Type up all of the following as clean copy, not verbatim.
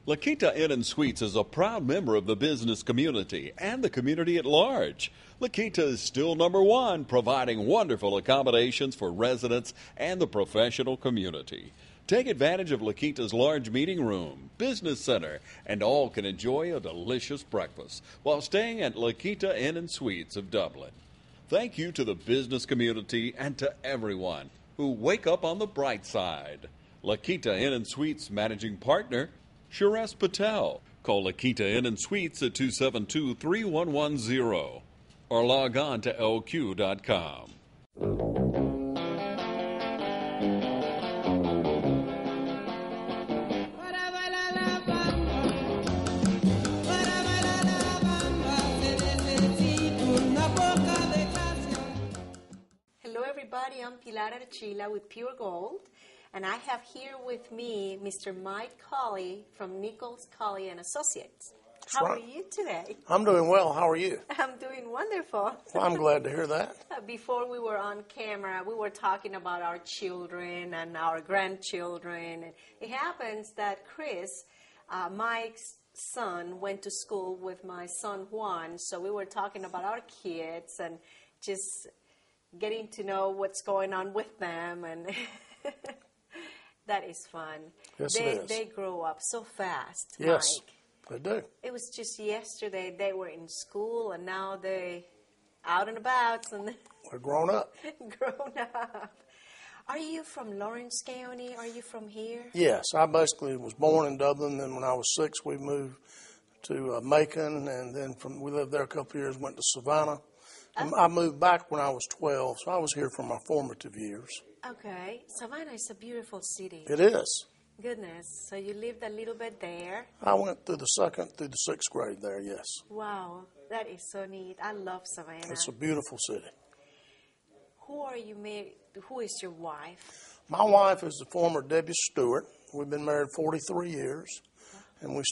La Quinta Inn and Suites is a proud member of the business community and the community at large. La Quinta is still #1, providing wonderful accommodations for residents and the professional community. Take advantage of La Quinta's large meeting room, business center, and all can enjoy a delicious breakfast while staying at La Quinta Inn and Suites of Dublin. Thank you to the business community and to everyone who wake up on the bright side. La Quinta Inn and Suites Managing Partner, Suresh Patel. Call La Quinta Inn and Suites at 272-3110 or log on to lq.com. Hello everybody, I'm Pilar Archila with Pure Gold. And I have here with me Mr. Mike Cauley from Nichols, Cauley and Associates. How are you today? I'm doing well. How are you? I'm doing wonderful. Well, I'm glad to hear that. Before we were on camera, we were talking about our children and our grandchildren. It happens that Chris, Mike's son, went to school with my son Juan, so we were talking about our kids and just getting to know what's going on with them and... That is fun. Yes, it is. They grow up so fast, yes, Mike. They do. It was just yesterday they were in school, and now they out and about. And They're grown up. Grown up. Are you from Lawrence County? Are you from here? Yes, I basically was born in Dublin. Then when I was 6, we moved to Macon, and then we lived there a couple of years, went to Savannah. Oh. I moved back when I was 12, so I was here for my formative years. Okay. Savannah is a beautiful city. It is. Goodness. So you lived a little bit there? I went through the 2nd through the 6th grade there, yes. Wow. That is so neat. I love Savannah. It's a beautiful city. Who are you married? Who is your wife? My wife is the former Debbie Stewart. We've been married 43 years. And we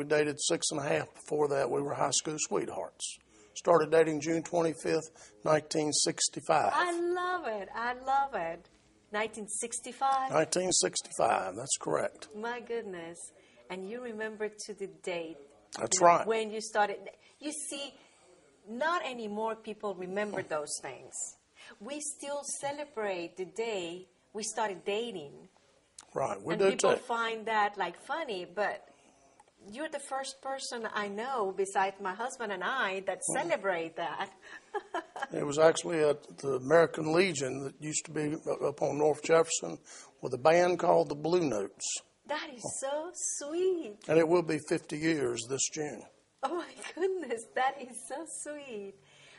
dated 6.5 before that. We were high school sweethearts. Started dating June 25th, 1965. I love it. I love it. 1965? 1965, that's correct. My goodness. And you remember to the date. That's right. When you started. You see, not anymore people remember those things. We still celebrate the day we started dating. Right, we and do people too. find that like funny, but you're the first person I know besides my husband and I that celebrate that. It was actually at the American Legion that used to be up on North Jefferson with a band called the Blue Notes. That is so sweet. And it will be 50 years this June. Oh my goodness, that is so sweet.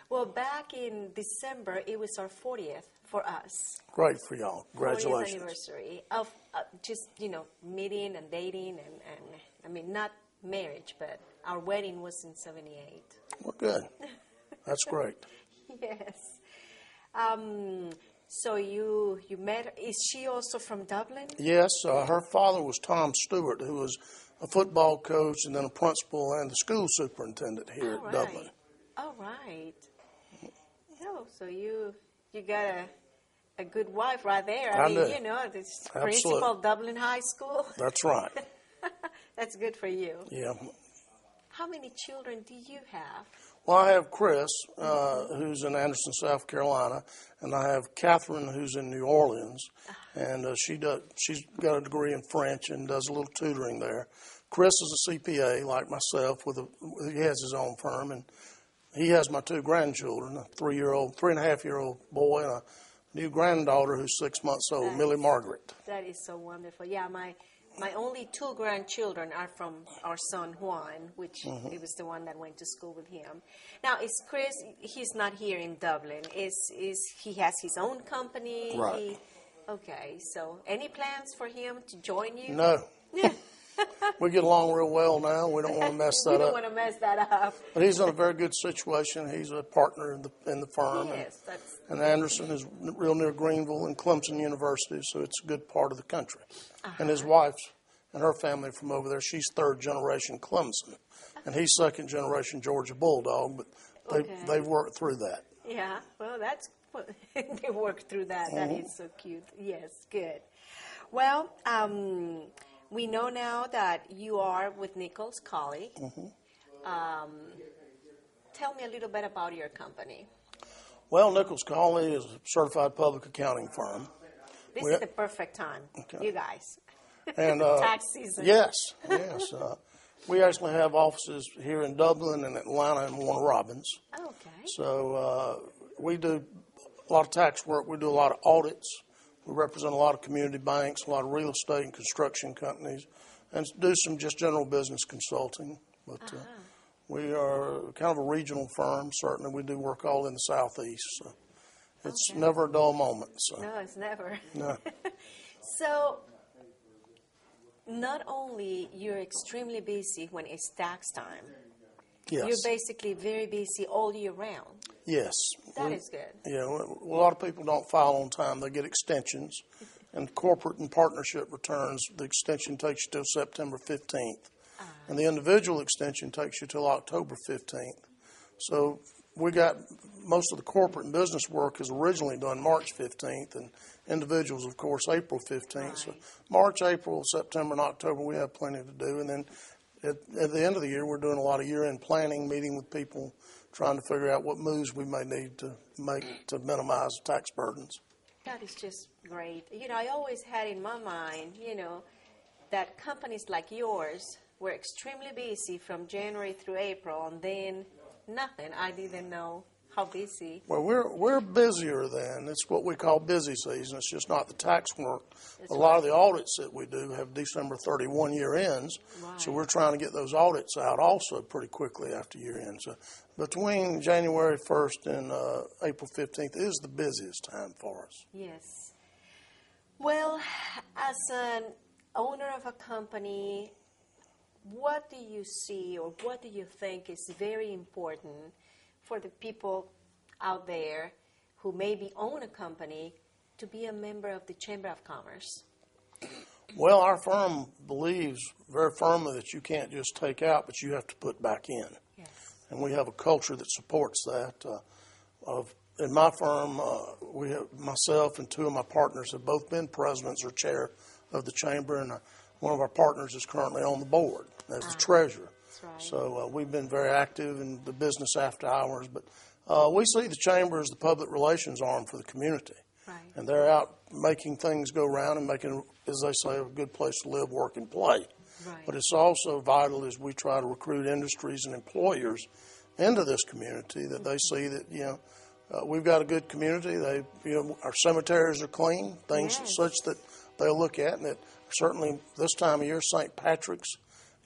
Well, back in December, it was our 40th for us. Great for y'all. Congratulations. 40th anniversary of just, meeting and dating and I mean, not marriage, but our wedding was in 78. Well, good. That's great. Yes. So you met, is she also from Dublin? Yes, her father was Tom Stewart, who was a football coach and then a principal and the school superintendent here at Dublin. All right. Oh, so you got a good wife right there. I mean, do. This principal Dublin High School. That's right. That's good for you. Yeah. How many children do you have? Well, I have Chris, who's in Anderson, South Carolina, and I have Catherine, who's in New Orleans, and she's got a degree in French and does a little tutoring there. Chris is a CPA like myself. He has his own firm, and he has my 2 grandchildren, a 3.5-year-old boy, and a new granddaughter who's 6 months old, Millie Margaret. That is so wonderful. Yeah, my only 2 grandchildren are from our son Juan, which he was the one that went to school with him. Now, is Chris? He's not here in Dublin. Is he has his own company? Right. Okay. So, any plans for him to join you? No. We get along real well now. We don't want to mess that up. We don't want to mess that up. But he's in a very good situation. He's a partner in the firm. Yes, and Anderson is real near Greenville and Clemson University, so it's a good part of the country. And his wife and her family from over there, she's 3rd generation Clemson. And he's 2nd generation Georgia Bulldog, but they've worked through that. Yeah, well, they worked through that. That is so cute. Yes, good. Well, We know now that you are with Nichols, Cauley. Tell me a little bit about your company. Well, Nichols Cauley is a certified public accounting firm. This is the perfect time, you guys. And tax season. Yes. We actually have offices here in Dublin and Atlanta and Warner Robins. Okay. So we do a lot of tax work. We do a lot of audits. We represent a lot of community banks, a lot of real estate and construction companies, and do some just general business consulting. But we are kind of a regional firm, certainly. We do work all in the Southeast. So it's never a dull moment. So. No, it's never. No. So not only you're extremely busy when it's tax time, Yes. you're basically very busy all year round. Yes. That is good. Yeah, a lot of people don't file on time. They get extensions. And corporate and partnership returns, the extension takes you till September 15th. And the individual extension takes you till October 15th. So we got most of the corporate and business work is originally done March 15th, and individuals, of course, April 15th. Right. So March, April, September, and October, we have plenty to do. And then at the end of the year, we're doing a lot of year-end planning, meeting with people, trying to figure out what moves we may need to make to minimize tax burdens. That is just great. You know, I always had in my mind, that companies like yours were extremely busy from January through April, and then nothing. I didn't know how busy. Well, we're busier than. It's what we call busy season. It's just not the tax work. That's a lot of the audits that we do have December 31 year ends, right. So we're trying to get those audits out also pretty quickly after year end. So between January 1st and April 15th is the busiest time for us. Yes. Well, as an owner of a company, what do you see or what do you think is very important for the people out there who maybe own a company to be a member of the Chamber of Commerce? Well, our firm believes very firmly that you can't just take out, but you have to put back in. Yes. And we have a culture that supports that. In my firm, we have myself and two of my partners have both been presidents or chair of the chamber, and one of our partners is currently on the board as the treasurer. That's right. So we've been very active in the business after hours, but we see the chamber as the public relations arm for the community. Right. And they're out making things go round and making, as they say, a good place to live, work, and play. Right. But it's also vital as we try to recruit industries and employers into this community that they see that, we've got a good community. Our cemeteries are clean, things such that they'll look at, and that certainly this time of year, St. Patrick's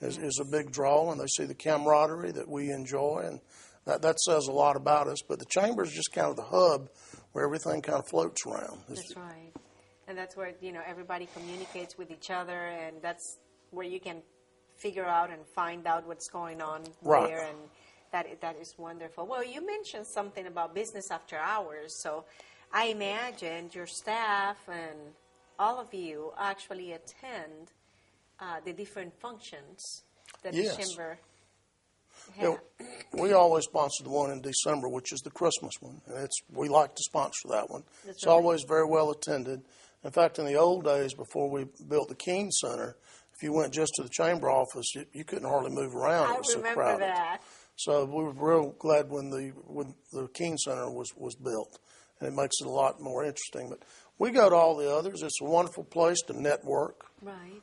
is a big draw, and they see the camaraderie that we enjoy, and that says a lot about us. But the chamber is just kind of the hub where everything kind of floats around. That's right. And that's where, everybody communicates with each other, and that's where you can figure out and find out what's going on there, and that is wonderful. Well, you mentioned something about business after hours, so I imagine your staff and all of you actually attend the different functions that the chamber has. We always sponsor the one in December, which is the Christmas one, and we like to sponsor that one. It's always very well attended. In fact, in the old days, before we built the Keene Center, if you went just to the chamber office, you couldn't hardly move around. It was so crowded. I remember that. So we were real glad when the Keene Center was built, and it makes it a lot more interesting. But we go to all the others. It's a wonderful place to network. Right.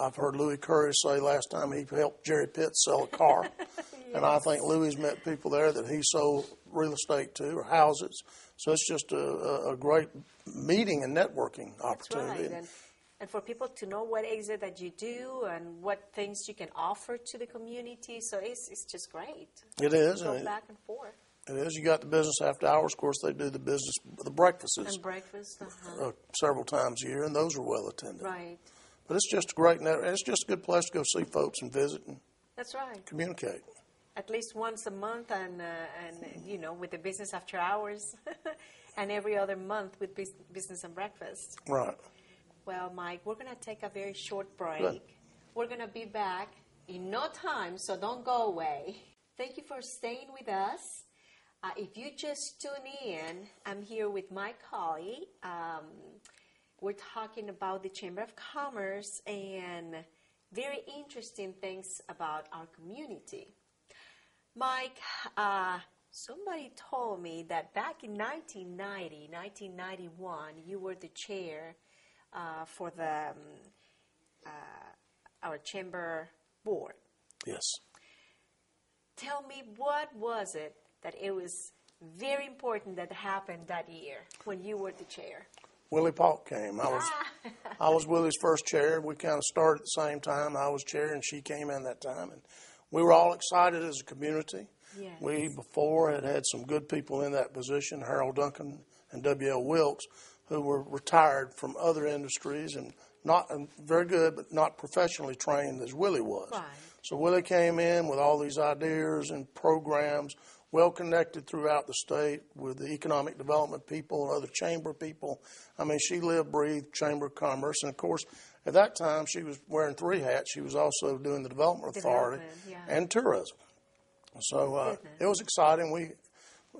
I've heard Louis Curry say last time he helped Jerry Pitt sell a car. Yes. And I think Louis met people there that he sold real estate to or houses. So it's just a great meeting and networking opportunity. That's right. And for people to know what is it that you do and what things you can offer to the community. So it's just great. It is. Go back and forth. It is. You got the business after hours. Of course, they do the breakfasts. And breakfast. Several times a year, and those are well attended. Right. But it's just a great network. It's just a good place to go see folks and visit and That's right. communicate. At least once a month, and with the business after hours, and every other month with business and breakfast. Right. Well, Mike, we're going to take a very short break. Good. We're going to be back in no time, so don't go away. Thank you for staying with us. If you just tune in, I'm here with Mike Cauley, we're talking about the Chamber of Commerce and very interesting things about our community. Mike, somebody told me that back in 1991, you were the chair for the our chamber board. Yes. Tell me, what was it that it was very important that happened that year when you were the chair? Willie Paulk came. I was Willie's first chair. We kind of started at the same time. I was chair, and she came in that time. And we were all excited as a community. Yes. We, before, had some good people in that position, Harold Duncan and W.L. Wilkes, who were retired from other industries and not very good, but not professionally trained as Willie was. Right. So Willie came in with all these ideas and programs, well connected throughout the state with the economic development people and other chamber people. I mean, she lived, breathed Chamber of Commerce. And, of course, at that time, she was wearing 3 hats. She was also doing the Development Authority and tourism. So it was exciting.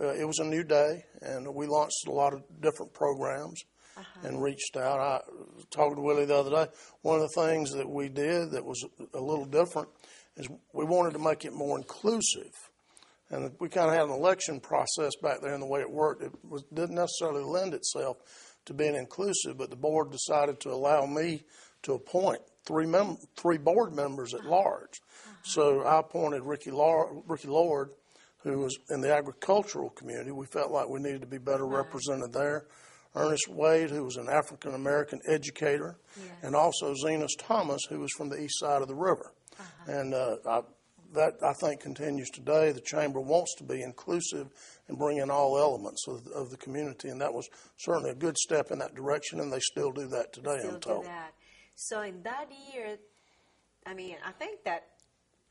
It was a new day, and we launched a lot of different programs and reached out. I was talking to Willie the other day. One of the things that we did that was a little different is we wanted to make it more inclusive. And we kind of had an election process back there, and the way it worked, didn't necessarily lend itself to being inclusive, but the board decided to allow me to appoint 3 board members at large. So I appointed Ricky Lord, who was in the agricultural community. We felt like we needed to be better represented there. Ernest Wade, who was an African-American educator, and also Zenas Thomas, who was from the east side of the river. And that, I think, continues today. The Chamber wants to be inclusive and bring in all elements of the community, and that was certainly a good step in that direction, and they still do that today, I'm told. So in that year, I mean, I think that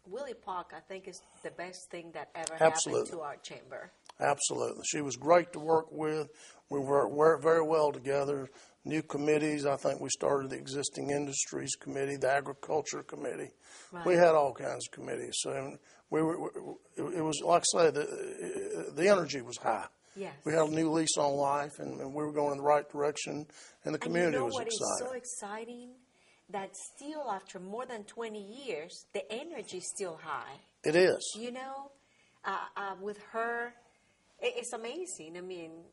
Willie Paulk, I think, is the best thing that ever happened to our chamber. Absolutely. She was great to work with. We worked very well together. New committees. I think we started the existing industries committee, the agriculture committee. Right. We had all kinds of committees. So it was, like I say, the energy was high. Yes. We had a new lease on life, and we were going in the right direction, and the community was excited. And you know what is so exciting? That still, after more than 20 years, the energy is still high. It is. You know, with her, it's amazing. I mean,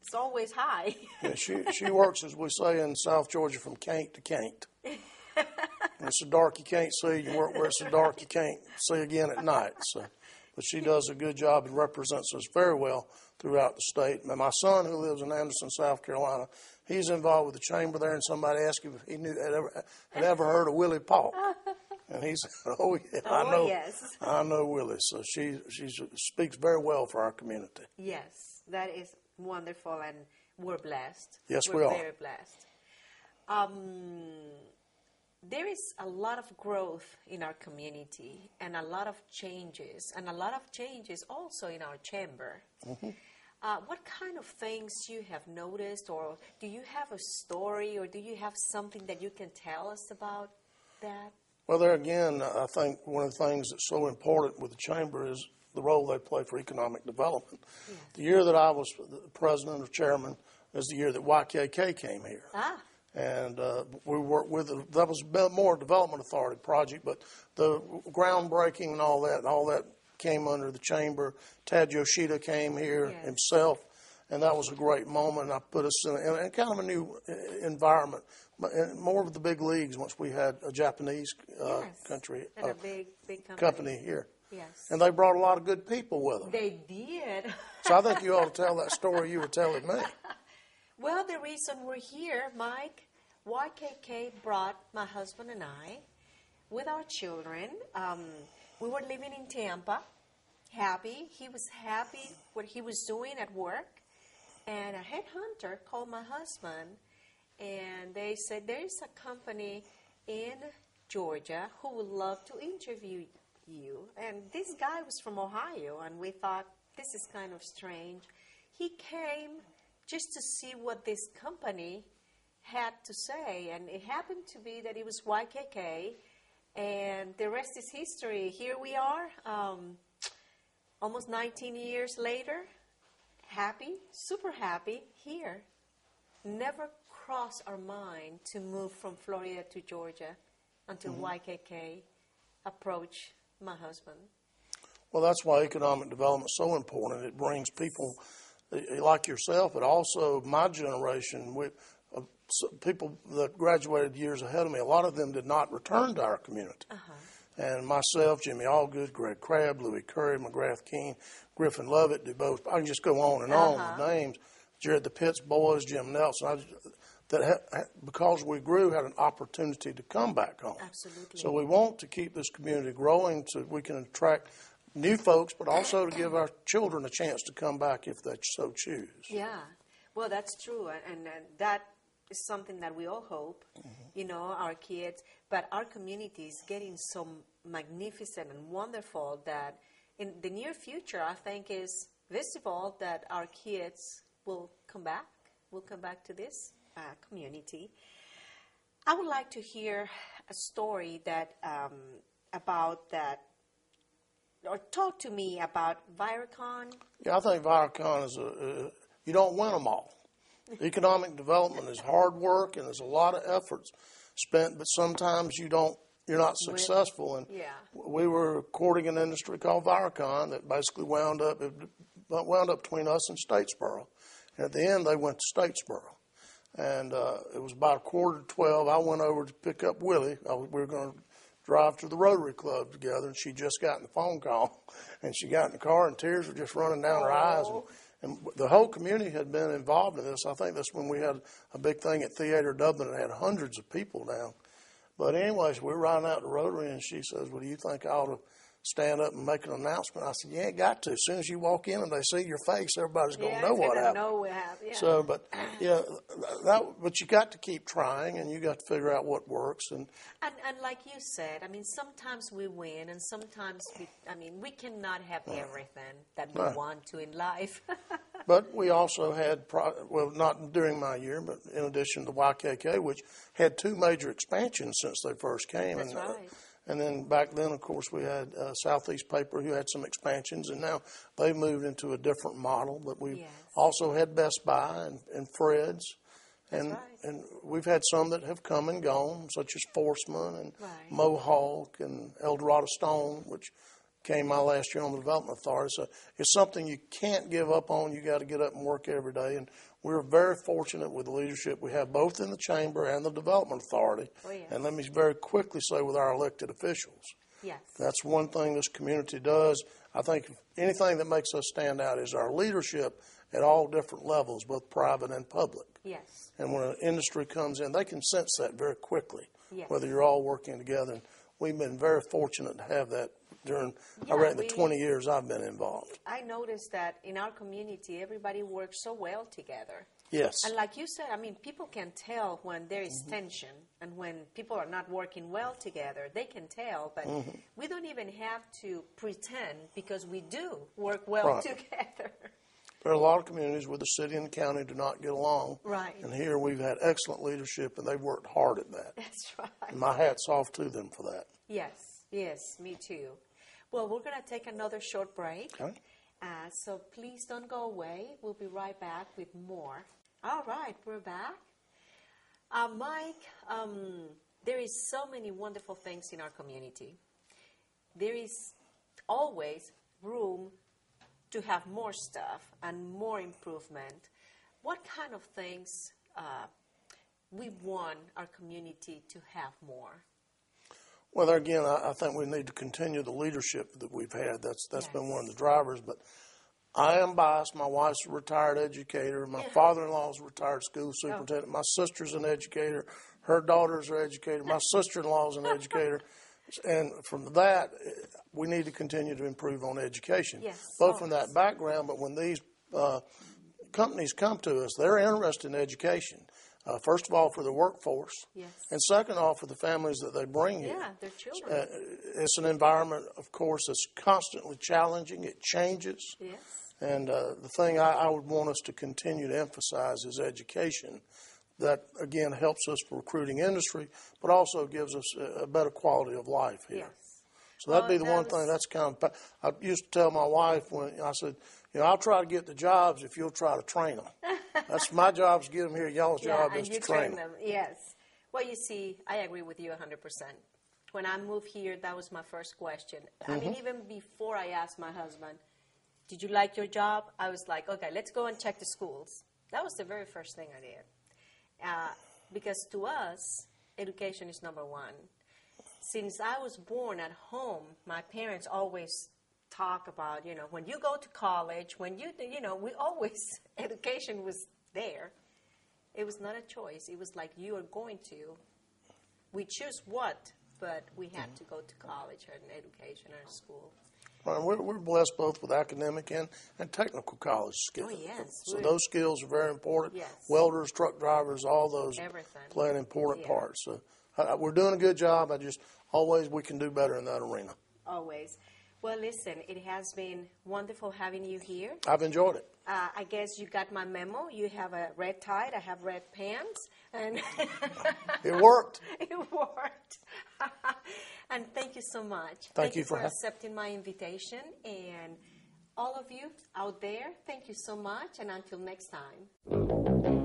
it's always high. Yeah, she works, as we say in South Georgia, from can't to can't. When it's so dark you can't see, you work where it's so dark you can't see again at night. So, but she does a good job and represents us very well throughout the state. And my son, who lives in Anderson, South Carolina, he's involved with the chamber there, and somebody asked him if he had ever heard of Willie Paulk. And he said, "Oh, yeah, I know Willie." So she speaks very well for our community. Yes, that is wonderful, and we're blessed. Yes, we're we are. Very blessed. There is a lot of growth in our community, and a lot of changes, also in our chamber. Mm-hmm. What kind of things you have noticed, or do you have a story, or do you have something that you can tell us about that? Well, there again, I think one of the things that's so important with the chamber is the role they play for economic development. Yes. The year that I was the president or chairman is the year that YKK came here. And we worked with that was more a development authority project, but the groundbreaking and all that came under the chamber. Tad Yoshida came here himself, and that was a great moment. I put us in kind of a new environment, more of the big leagues once we had a Japanese country and a big company here. Yes. And they brought a lot of good people with them. They did. So I think you ought to tell that story you were telling me. Well, the reason we're here, Mike, YKK brought my husband and I with our children. We were living in Tampa, happy. He was happy what he was doing at work. And a headhunter called my husband, and they said, there is a company in Georgia who would love to interview you. And this guy was from Ohio, and we thought, this is kind of strange. He came just to see what this company had to say, and it happened to be that it was YKK, and the rest is history. Here we are, almost 19 years later, happy, super happy, here. Never crossed our mind to move from Florida to Georgia until YKK approached my husband? Well, that's why economic development is so important. It brings people like yourself, but also my generation, people that graduated years ahead of me. A lot of them did not return to our community. And myself, Jimmy Allgood, Greg Crabb, Louis Curry, McGrath King, Griffin Lovett, DuBose. I can just go on and on with names. Jared the Pitts boys, Jim Nelson. Because we grew, had an opportunity to come back home. Absolutely. So we want to keep this community growing so we can attract new folks, but also to give our children a chance to come back if they so choose. Yeah, well, that's true, and that is something that we all hope, you know, our kids, but our community is getting so magnificent and wonderful that in the near future, I think is visible that our kids will come back to this community. I would like to hear a story that about that, or talk to me about Viracon. Yeah, I think Viracon is you don't win them all. Economic development is hard work and there's a lot of efforts spent, but sometimes you're not successful. And we were courting an industry called Viracon that basically wound up between us and Statesboro. And at the end, they went to Statesboro. And it was about 11:45. I went over to pick up Willie. We were going to drive to the Rotary Club together, and she just gotten the phone call. And she got in the car, and tears were just running down her eyes. And the whole community had been involved in this. I think that's when we had a big thing at Theater Dublin that had hundreds of people down. But anyways, we were riding out to Rotary, and she says, well, do you think I ought to stand up and make an announcement? I said, you ain't got to. As soon as you walk in and they see your face, everybody's going to know what happened. So, but but you got to keep trying, and you got to figure out what works. And like you said, I mean, sometimes we win, and sometimes we cannot have everything that we want to in life. But we also had, not during my year, but in addition to YKK, which had two major expansions since they first came. That's right. And then back then, of course, we had Southeast Paper, who had some expansions, and now they've moved into a different model. But we also had Best Buy and Fred's, and we've had some that have come and gone, such as Forsman and Mohawk and Eldorado Stone, which came my last year on the Development Authority. So it's something you can't give up on. You got to get up and work every day. And we're very fortunate with the leadership we have both in the Chamber and the Development Authority. And let me very quickly say with our elected officials. That's one thing this community does. I think anything that makes us stand out is our leadership at all different levels, both private and public. And when an industry comes in, they can sense that very quickly, whether you're all working together. And we've been very fortunate to have that during, I reckon, the 20 years I've been involved. I noticed that in our community, everybody works so well together. Yes. And like you said, I mean, people can tell when there is tension and when people are not working well together. They can tell, but we don't even have to pretend because we do work well together. There are a lot of communities where the city and the county do not get along. And here we've had excellent leadership, and they've worked hard at that. That's right. And my hat's off to them for that. Yes, me too. Well, we're going to take another short break. So please don't go away. We'll be right back with more. All right, we're back. Mike, there is so many wonderful things in our community. There is always room to have more stuff and more improvement. What kind of things we want our community to have more? Well, again, I think we need to continue the leadership that we've had. That's been one of the drivers. But I am biased. My wife's a retired educator. My father-in-law is a retired school superintendent. My sister's an educator. Her daughter's an educator. My sister-in-law is an educator. And from that, we need to continue to improve on education. Both from that background, but when these companies come to us, they're interested in education. First of all, for the workforce, and second of all, for the families that they bring here. Their children. It's an environment, of course, that's constantly challenging. It changes. And the thing I would want us to continue to emphasize is education. That, again, helps us for recruiting industry, but also gives us a better quality of life here. So that'd be the one thing. That's kind of, I used to tell my wife when I said, I'll try to get the jobs if you'll try to train them. That's my job is to get them here. Y'all's job is and to you train them. Yes. Well, you see, I agree with you 100%. When I moved here, that was my first question. I mean, even before I asked my husband, did you like your job? I was like, okay, let's go and check the schools. That was the very first thing I did. Because to us, education is number one. Since I was born at home, my parents always talk about, when you go to college, when we always, education was there. It was not a choice. It was like you are going to. We choose what, but we had to go to college or an education or school. Well, we're blessed both with academic and technical college skills. Oh, yes. So those skills are very important. Yes. Welders, truck drivers, all those Everything. play an important part. So we're doing a good job. Always we can do better in that arena. Always. Well, listen, it has been wonderful having you here. I've enjoyed it. I guess you got my memo. You have a red tie. I have red pants. And It worked. It worked. And thank you so much. Thank you for accepting my invitation. And all of you out there, thank you so much. And until next time.